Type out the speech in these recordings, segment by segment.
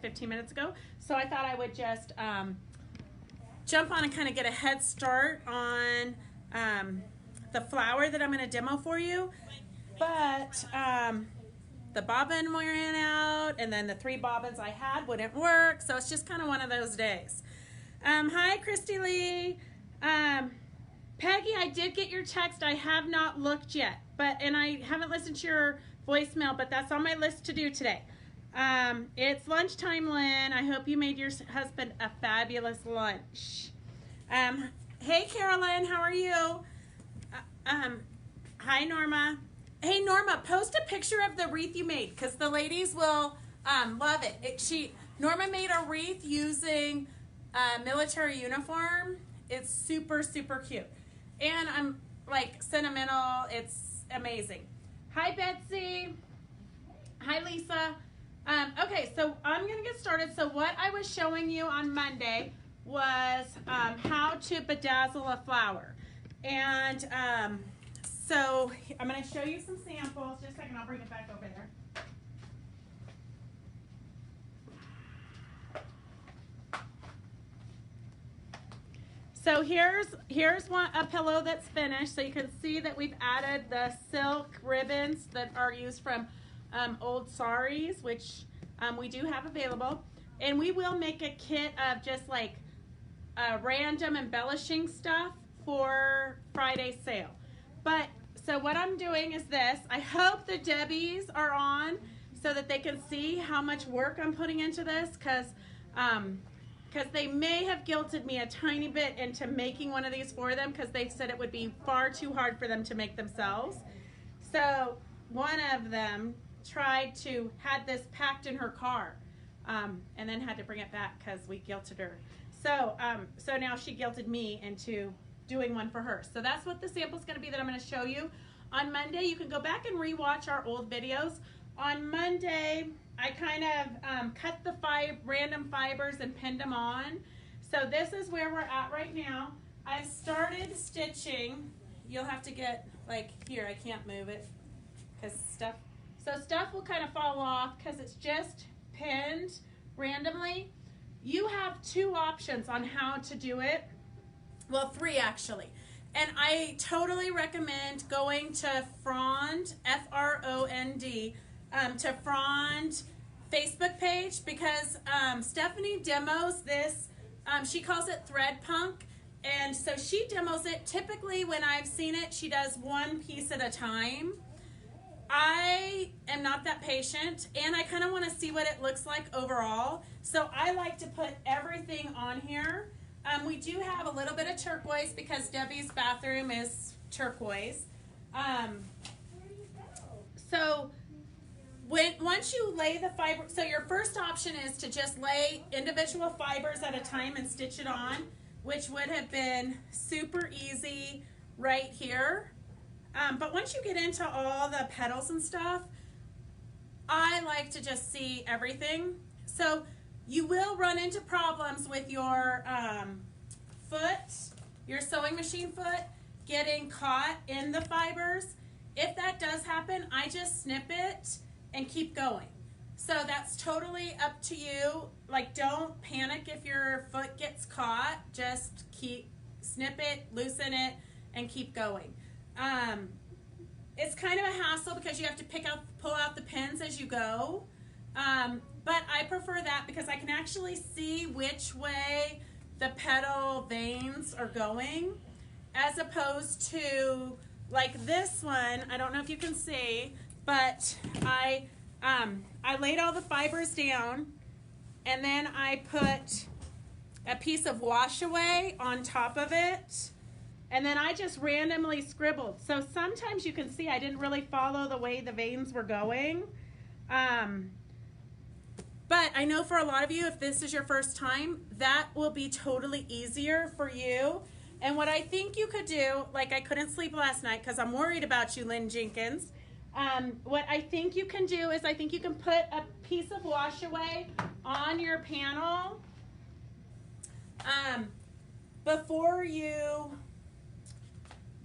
15 minutes ago. So I thought I would just jump on and kind of get a head start on the flower that I'm going to demo for you. But the bobbin ran out, and then the 3 bobbins I had wouldn't work. So it's just kind of one of those days. Hi, Christy Lee. Peggy, I did get your text. I have not looked yet, and I haven't listened to your voicemail, but that's on my list to do today. It's lunchtime, Lynn. I hope you made your husband a fabulous lunch. Hey, Carolyn, how are you? Hi, Norma. Hey, Norma, post a picture of the wreath you made, because the ladies will love it. Norma made a wreath using a military uniform. It's super, super cute. And I'm like sentimental. It's amazing. Hi, Betsy. Hi, Lisa. Okay, so I'm going to get started. So what I was showing you on Monday was how to bedazzle a flower. And so I'm going to show you some samples. Just a second, I'll bring it back over there. So here's a pillow that's finished. So you can see that we've added the silk ribbons that are used from old saris, which we do have available. And we will make a kit of just like random embellishing stuff for Friday's sale. But so what I'm doing is this. I hope the Debbies are on so that they can see how much work I'm putting into this, because they may have guilted me a tiny bit into making one of these for them, because they said it would be far too hard for them to make themselves. So one of them had this packed in her car, and then had to bring it back because we guilted her. So now she guilted me into doing one for her. So that's what the sample is going to be that I'm going to show you. On Monday, you can go back and rewatch our old videos. On Monday, I kind of cut the random fibers and pinned them on. So this is where we're at right now. I've started stitching. You'll have to get, like, here, I can't move it because stuff will kind of fall off because it's just pinned randomly. You have 2 options on how to do it. Well, 3 actually. And I totally recommend going to Frond, F-R-O-N-D, to Frond Facebook page, because Stephanie demos this. She calls it thread punk, and so she demos it. Typically when I've seen it, she does 1 piece at a time. I am not that patient, and I kind of want to see what it looks like overall, so I like to put everything on here. We do have a little bit of turquoise because Debbie's bathroom is turquoise. So once you lay the fiber, so your first option is to just lay individual fibers at a time and stitch it on, which would have been super easy right here. But once you get into all the petals and stuff, I like to just see everything. So you will run into problems with your your sewing machine foot, getting caught in the fibers. If that does happen, I just snip it and keep going. So that's totally up to you. Like, don't panic if your foot gets caught. Just snip it, loosen it, and keep going. It's kind of a hassle because you have to pull out the pins as you go. But I prefer that because I can actually see which way the petal veins are going, as opposed to like this one. I don't know if you can see, but I laid all the fibers down, and then I put a piece of wash away on top of it, and then I just randomly scribbled. So sometimes you can see I didn't really follow the way the veins were going. But I know for a lot of you, if this is your first time, that will be totally easier for you. And what I think you could do, like I couldn't sleep last night because I'm worried about you, Lynn Jenkins. What I think you can do is I think you can put a piece of wash away on your panel before you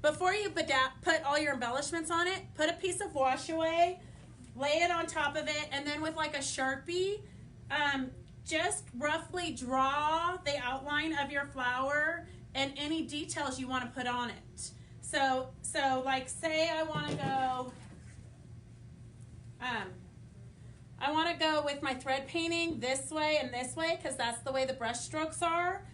put all your embellishments on it. Put a piece of wash away, lay it on top of it, and then with like a Sharpie, just roughly draw the outline of your flower and any details you want to put on it. So like say I want to go with my thread painting this way and this way because that's the way the brush strokes are.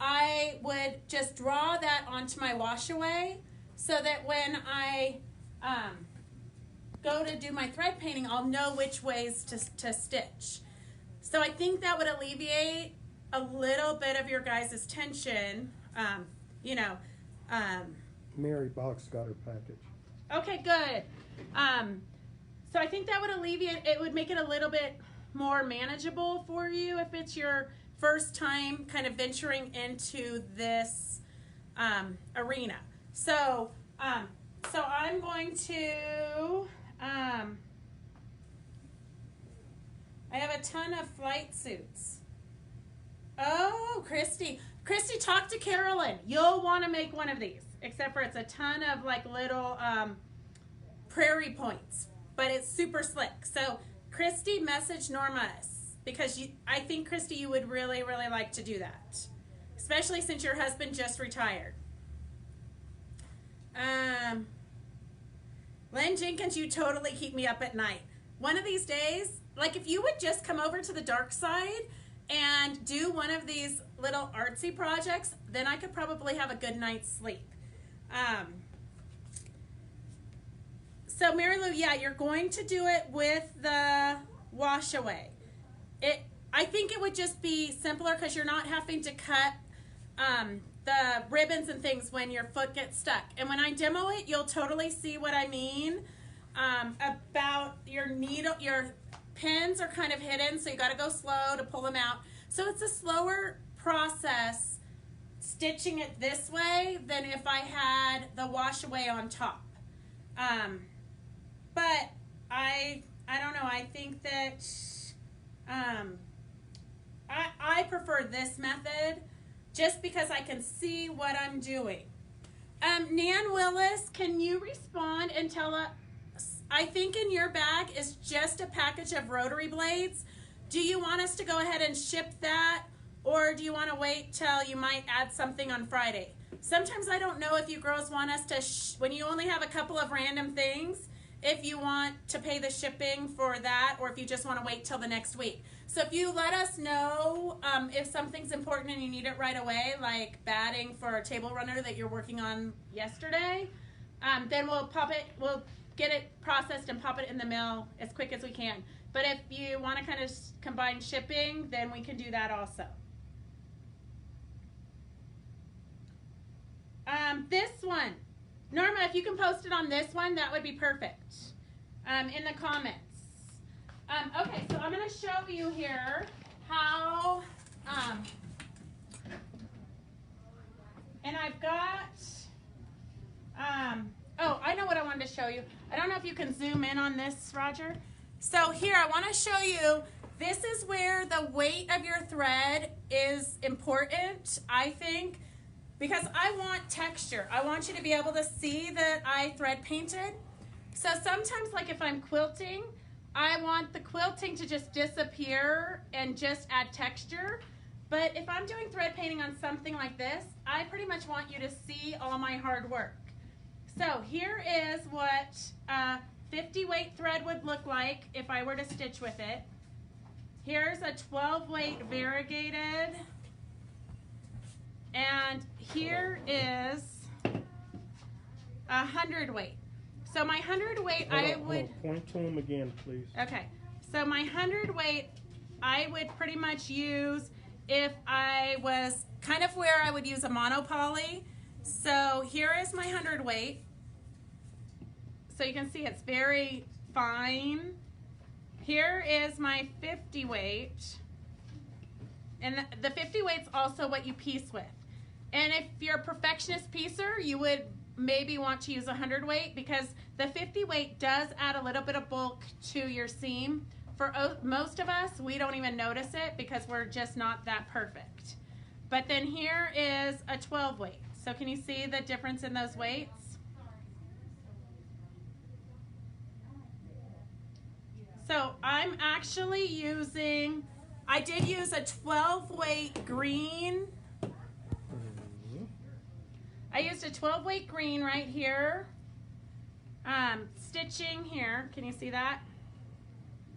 I would just draw that onto my wash away so that when I go to do my thread painting, I'll know which ways to stitch. So I think that would alleviate a little bit of your guys' tension, Mary Box got her package. Okay, good. So I think that would alleviate, it would make it a little bit more manageable for you if it's your first time kind of venturing into this arena. So I'm going to, I have a ton of flight suits. Oh, Christy, talk to Carolyn. You'll want to make one of these, except for it's a ton of like little prairie points, but it's super slick. So Christy, message Norma because I think Christy, you would really, really like to do that, especially since your husband just retired. Len Jenkins, you totally keep me up at night. One of these days, like if you would just come over to the dark side and do one of these little artsy projects, then I could probably have a good night's sleep. So Mary Lou, yeah, you're going to do it with the wash away. I think it would just be simpler because you're not having to cut the ribbons and things when your foot gets stuck. And when I demo it, you'll totally see what I mean about your needle. Your pins are kind of hidden, so you got to go slow to pull them out. So it's a slower process stitching it this way than if I had the wash away on top. But I don't know. I think that I prefer this method just because I can see what I'm doing. Nan Willis, can you respond and tell us, I think in your bag is just a package of rotary blades. Do you want us to go ahead and ship that, or do you want to wait till you might add something on Friday? Sometimes I don't know if you girls want us to, when you only have a couple of random things, if you want to pay the shipping for that, or if you just want to wait till the next week. So if you let us know if something's important and you need it right away, like batting for a table runner that you're working on yesterday, then we'll get it processed and pop it in the mail as quick as we can. But if you want to kind of combine shipping, then we can do that also. This one, Norma, if you can post it on this one, that would be perfect in the comments. Okay, so I'm going to show you here how, and I've got, oh, I know what I wanted to show you. I don't know if you can zoom in on this, Roger. So here, I want to show you, this is where the weight of your thread is important, I think, because I want texture. I want you to be able to see that I thread painted. So sometimes, like if I'm quilting, I want the quilting to just disappear and just add texture. But if I'm doing thread painting on something like this, I pretty much want you to see all my hard work. So here is what 50 weight thread would look like if I were to stitch with it. Here's a 12 weight variegated. And here is 100 weight. So my 100 weight, Point to them again, please. Okay. So my 100 weight, I would pretty much use if I was kind of where I would use a monopoly. So here is my 100 weight. So you can see it's very fine. Here is my 50 weight. And the 50 weight's also what you piece with. And if you're a perfectionist piecer, you would maybe want to use 100 weight because the 50 weight does add a little bit of bulk to your seam. For most of us, we don't even notice it because we're just not that perfect. But then here is a 12 weight. So can you see the difference in those weights? So I'm actually using, I did use a 12 weight green. I used a 12 weight green right here. Stitching here, can you see that?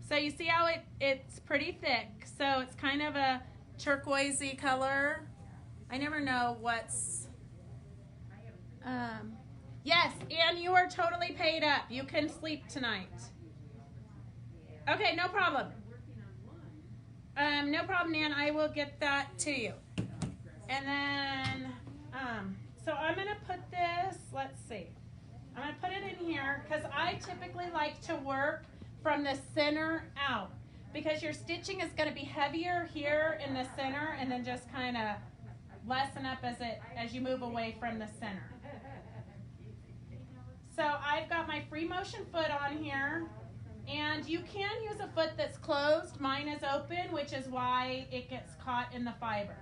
So you see how it's pretty thick. So it's kind of a turquoisey color. I never know what's, yes, and you are totally paid up. You can sleep tonight. Okay, no problem. No problem, Nan. I will get that to you. And then, so I'm going to put this, let's see. I'm going to put it in here because I typically like to work from the center out because your stitching is going to be heavier here in the center and then just kind of lessen up as you move away from the center. So I've got my free motion foot on here. And you can use a foot that's closed. Mine is open, which is why it gets caught in the fibers.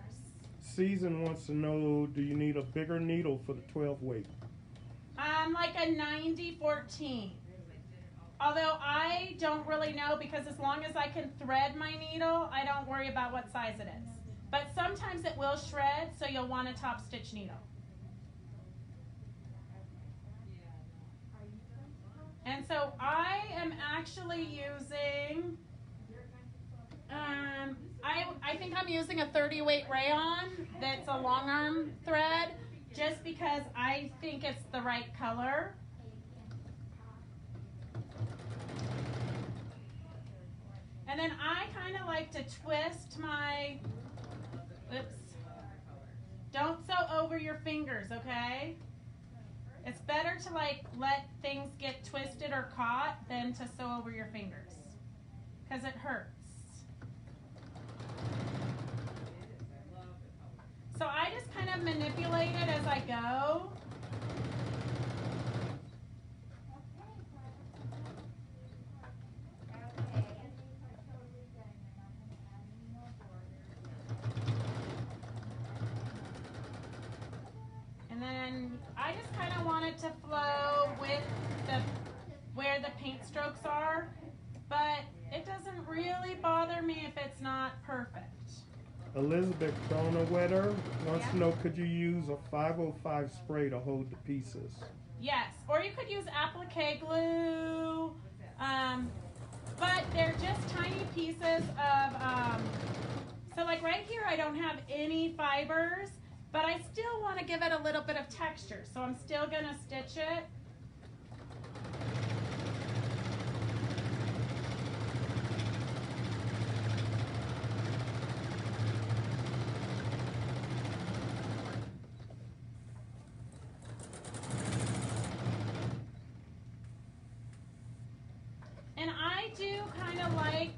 Season wants to know, do you need a bigger needle for the 12 weight? Like a 90-14. Although I don't really know because as long as I can thread my needle, I don't worry about what size it is. But sometimes it will shred, so you'll want a top stitch needle. And so I am actually using, I think I'm using a 30 weight rayon that's a long arm thread just because I think it's the right color. And then I kind of like to twist my, oops, don't sew over your fingers, okay? It's better to like let things get twisted or caught than to sew over your fingers because it hurts. So I just kind of manipulate it as I go. And then I just kind of want it to flow with where the paint strokes are, but it doesn't really bother me if it's not perfect. Elizabeth Donawetter wants to know, could you use a 505 spray to hold the pieces? Yes, or you could use applique glue, but they're just tiny pieces of, so like right here I don't have any fibers, but I still want to give it a little bit of texture, so I'm still going to stitch it. And I do kind of like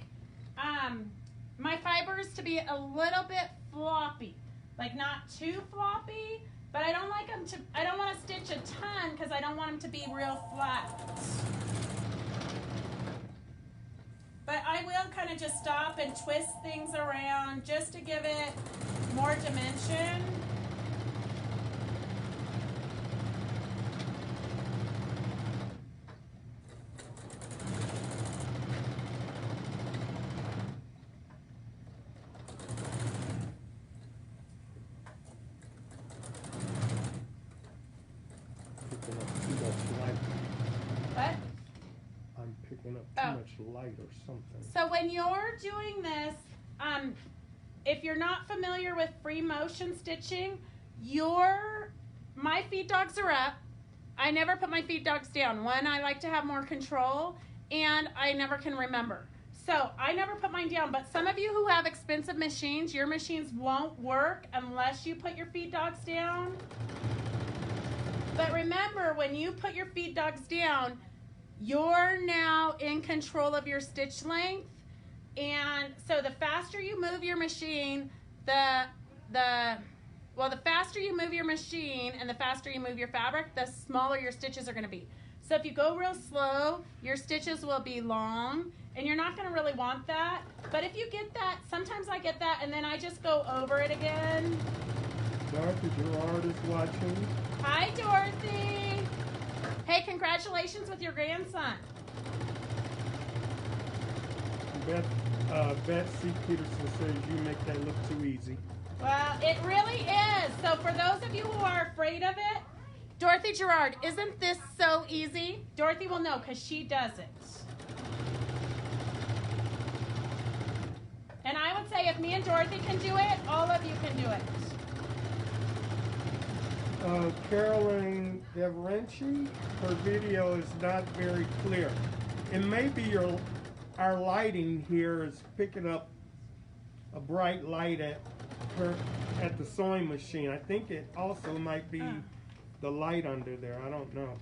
my fibers to be a little bit floppy. Like not too floppy, but I don't like them to, I don't want to stitch a ton because I don't want them to be real flat. But I will kind of just stop and twist things around just to give it more dimension. Light or something. So when you're doing this, if you're not familiar with free motion stitching, my feed dogs are up. I never put my feed dogs down. One, I like to have more control, and I never can remember. So I never put mine down, but some of you who have expensive machines, your machines won't work unless you put your feed dogs down. But remember, when you put your feed dogs down, you're now in control of your stitch length, and so the faster you move your machine, the faster you move your machine and the faster you move your fabric, the smaller your stitches are going to be. So if you go real slow, your stitches will be long, and you're not going to really want that. But if you get that, sometimes I get that, and then I just go over it again. Dorothy Gerard is watching. Hi, Dorothy. Hey, congratulations with your grandson. Beth Beth C. Peterson says you make that look too easy. Well, it really is. So for those of you who are afraid of it, Dorothy Gerard, isn't this so easy? Dorothy will know because she does it. And I would say if me and Dorothy can do it, all of you can do it. Carolyn Devrenci, her video is not very clear. It may be our lighting here is picking up a bright light at the sewing machine. I think it also might be the light under there. I don't know.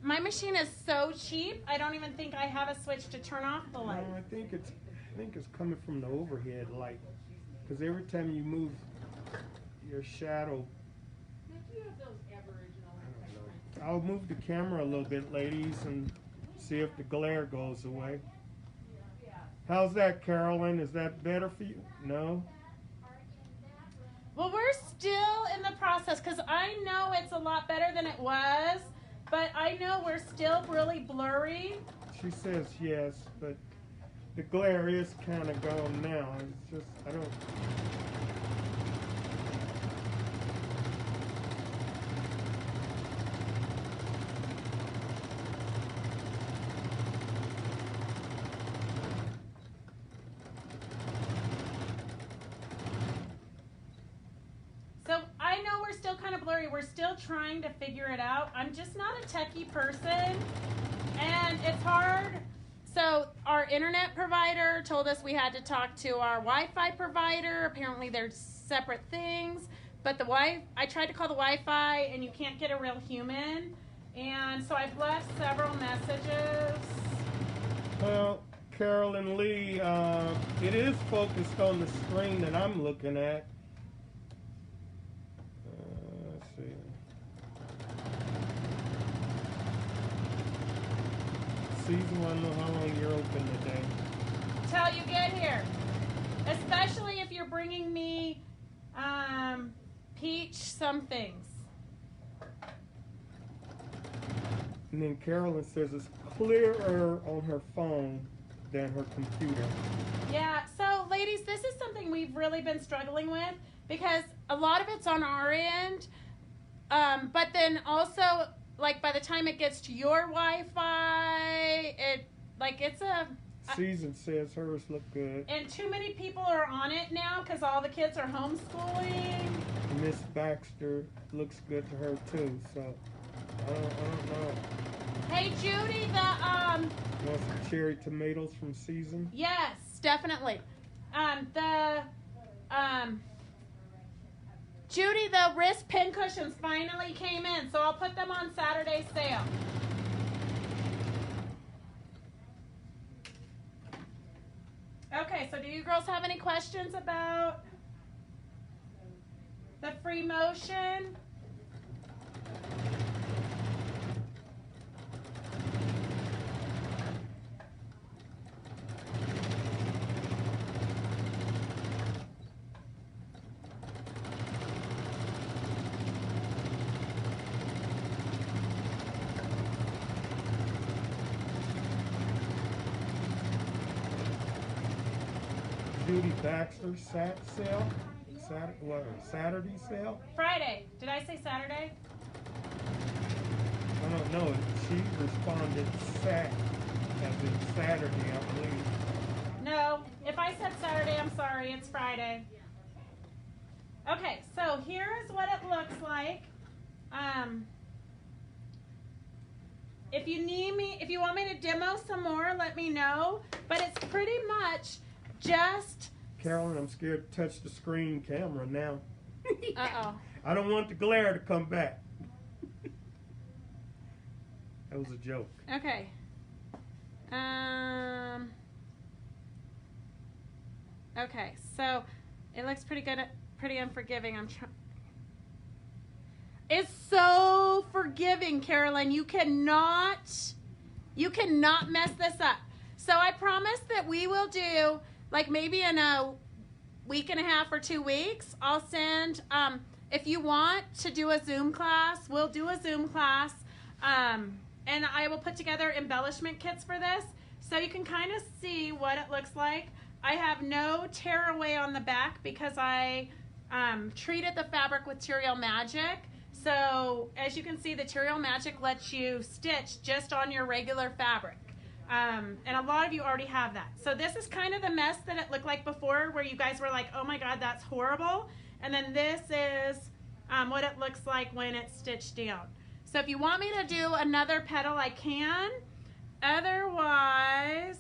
My machine is so cheap, I don't even think I have a switch to turn off the light. No, I think it's coming from the overhead light. Because every time you move your shadow. I'll move the camera a little bit, ladies, and see if the glare goes away. How's that, Carolyn? Is that better for you? No? Well, we're still in the process because I know it's a lot better than it was, but I know we're still really blurry. She says yes, but the glare is kind of gone now. It's just, I don't... We're still trying to figure it out. I'm just not a techie person, and it's hard. So our internet provider told us we had to talk to our Wi-Fi provider. Apparently they're separate things, but I tried to call the Wi-Fi, and you can't get a real human, and so I've left several messages. Well, Carolyn Lee, it is focused on the screen that I'm looking at. Season, I don't know how long you're open today. Till you get here. Especially if you're bringing me peach somethings. And then Carolyn says it's clearer on her phone than her computer. Yeah, so ladies, this is something we've really been struggling with because a lot of it's on our end, but then also, like, by the time it gets to your Wi-Fi, it's a... Season says hers look good. And too many people are on it now because all the kids are homeschooling. Miss Baxter looks good to her too, so I don't know. Hey, Judy, Want some cherry tomatoes from Season? Yes, definitely. Judy, the wrist pin cushions finally came in, so I'll put them on Saturday's sale. Okay, so do you girls have any questions about the free motion? Judy Baxter sale? Saturday sale? Friday. Did I say Saturday? I don't know. She responded as in Saturday, I believe. No. If I said Saturday, I'm sorry. It's Friday. Okay, so here's what it looks like. If you want me to demo some more, let me know. But it's pretty much just... Carolyn, I'm scared to touch the screen camera now. Uh-oh. I don't want the glare to come back. That was a joke. Okay. Okay, so it looks pretty good, pretty unforgiving. It's so forgiving, Carolyn. You cannot mess this up. So I promise that we will do, like, maybe in a week and a half or 2 weeks, I'll send, if you want to do a Zoom class, we'll do a Zoom class, and I will put together embellishment kits for this, so you can kind of see what it looks like. I have no tear away on the back because I treated the fabric with Material Magic. So as you can see, the Material Magic lets you stitch just on your regular fabric. And a lot of you already have that. So this is kind of the mess that it looked like before, where you guys were like, oh my God, that's horrible. And then this is what it looks like when it's stitched down. So if you want me to do another petal, I can. Otherwise,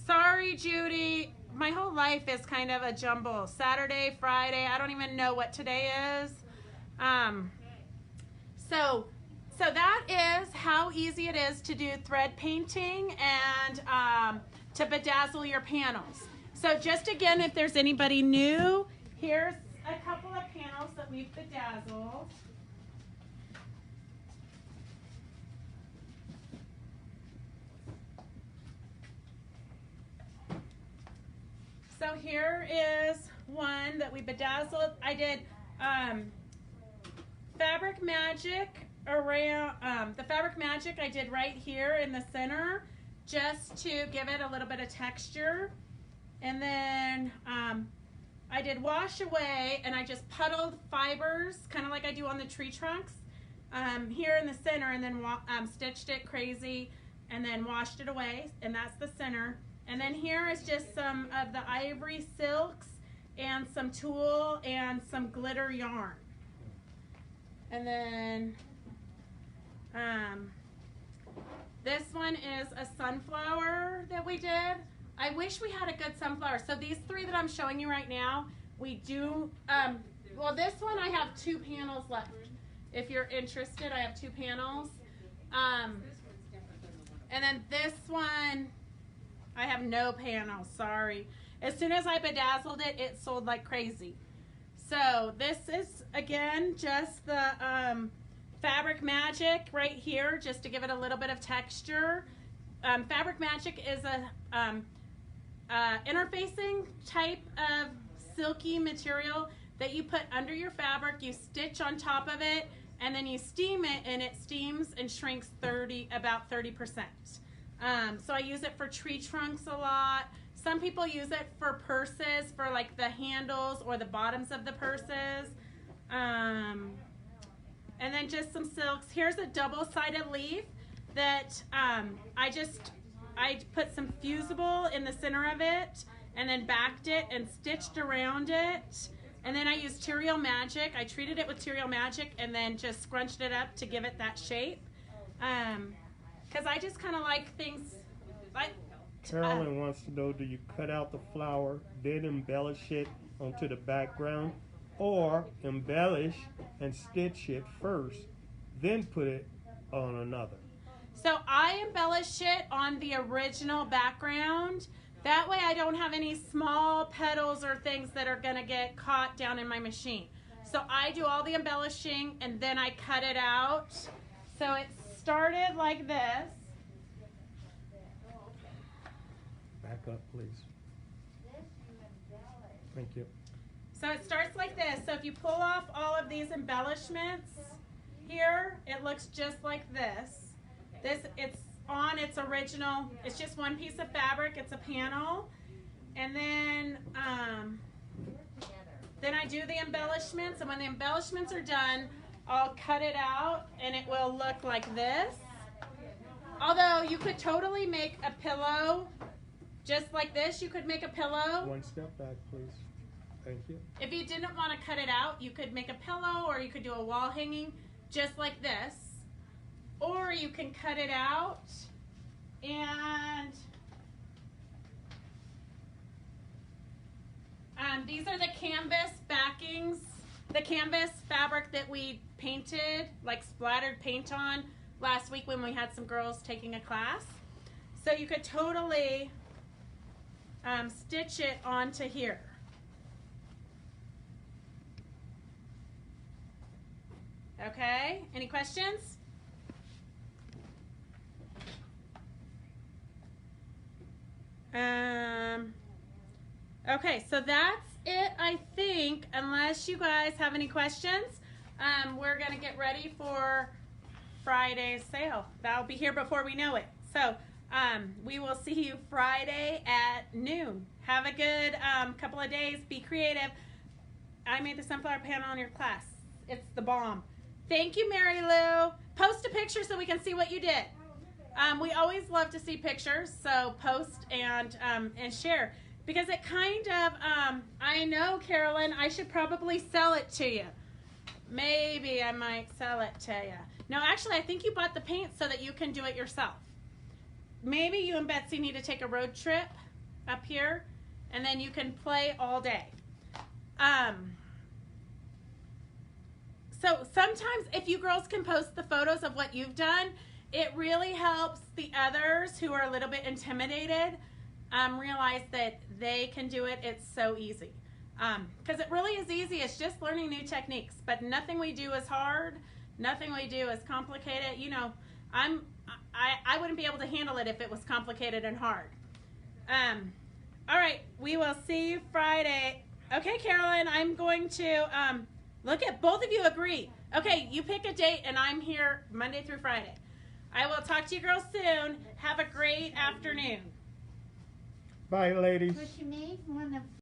sorry, Judy. My whole life is kind of a jumble. Saturday, Friday, I don't even know what today is. So that is how easy it is to do thread painting and to bedazzle your panels. So just again, if there's anybody new, here's a couple of panels that we've bedazzled. So here is one that we bedazzled. I did Fabric Magic around the Fabric Magic I did right here in the center just to give it a little bit of texture. And then I did Wash Away, and I just puddled fibers kind of like I do on the tree trunks here in the center, and then stitched it crazy and then washed it away, and that's the center. And then here is just some of the ivory silks and some tulle and some glitter yarn. And then this one is a sunflower that we did. I wish we had a good sunflower. So these three that I'm showing you right now, we do, well, this one I have 2 panels left. If you're interested, I have 2 panels. And then this one, I have no panels, sorry. As soon as I bedazzled it, it sold like crazy. So this is, again, just the Fabric Magic right here, just to give it a little bit of texture. Fabric Magic is a interfacing type of silky material that you put under your fabric, you stitch on top of it, and then you steam it, and it steams and shrinks about 30%. So I use it for tree trunks a lot. Some people use it for purses, for like the handles or the bottoms of the purses. And then just some silks. Here's a double-sided leaf that I put some fusible in the center of it and then backed it and stitched around it. And then I used Material Magic. I treated it with Material Magic and then just scrunched it up to give it that shape. Because I just kind of like things like... Carolyn wants to know, do you cut out the flower, then embellish it onto the background, or embellish and stitch it first, then put it on another? So I embellish it on the original background. That way I don't have any small petals or things that are going to get caught down in my machine. So I do all the embellishing and then I cut it out. So it started like this. Back up, please. Thank you. So it starts like this. So if you pull off all of these embellishments here, it looks just like this. It's on its original, it's just one piece of fabric, it's a panel. And then I do the embellishments, and when the embellishments are done, I'll cut it out and it will look like this. Although you could totally make a pillow just like this. You could make a pillow. One step back, please. Thank you. If you didn't want to cut it out, you could make a pillow, or you could do a wall hanging just like this. Or you can cut it out and these are the canvas backings, the canvas fabric that we painted, like splattered paint on last week when we had some girls taking a class. So you could totally stitch it onto here. Okay, any questions? Okay, so that's it, I think, unless you guys have any questions. We're going to get ready for Friday's sale. That'll be here before we know it. So we will see you Friday at noon. Have a good couple of days. Be creative. I made the sunflower panel in your class. It's the bomb. Thank you, Mary Lou. Post a picture so we can see what you did. We always love to see pictures, so post and share. Because it kind of, I know, Carolyn, I should probably sell it to you. Maybe I might sell it to you. No, actually, I think you bought the paint so that you can do it yourself. Maybe you and Betsy need to take a road trip up here, and then you can play all day. So sometimes if you girls can post the photos of what you've done, it really helps the others who are a little bit intimidated realize that they can do it. It's so easy. Because it really is easy. It's just learning new techniques. But nothing we do is hard. Nothing we do is complicated. You know, I wouldn't be able to handle it if it was complicated and hard. All right, we will see you Friday. Okay, Carolyn, I'm going to look at both of you agree. Okay, you pick a date, and I'm here Monday through Friday. I will talk to you girls soon. Have a great afternoon. Bye, ladies. What you made? One of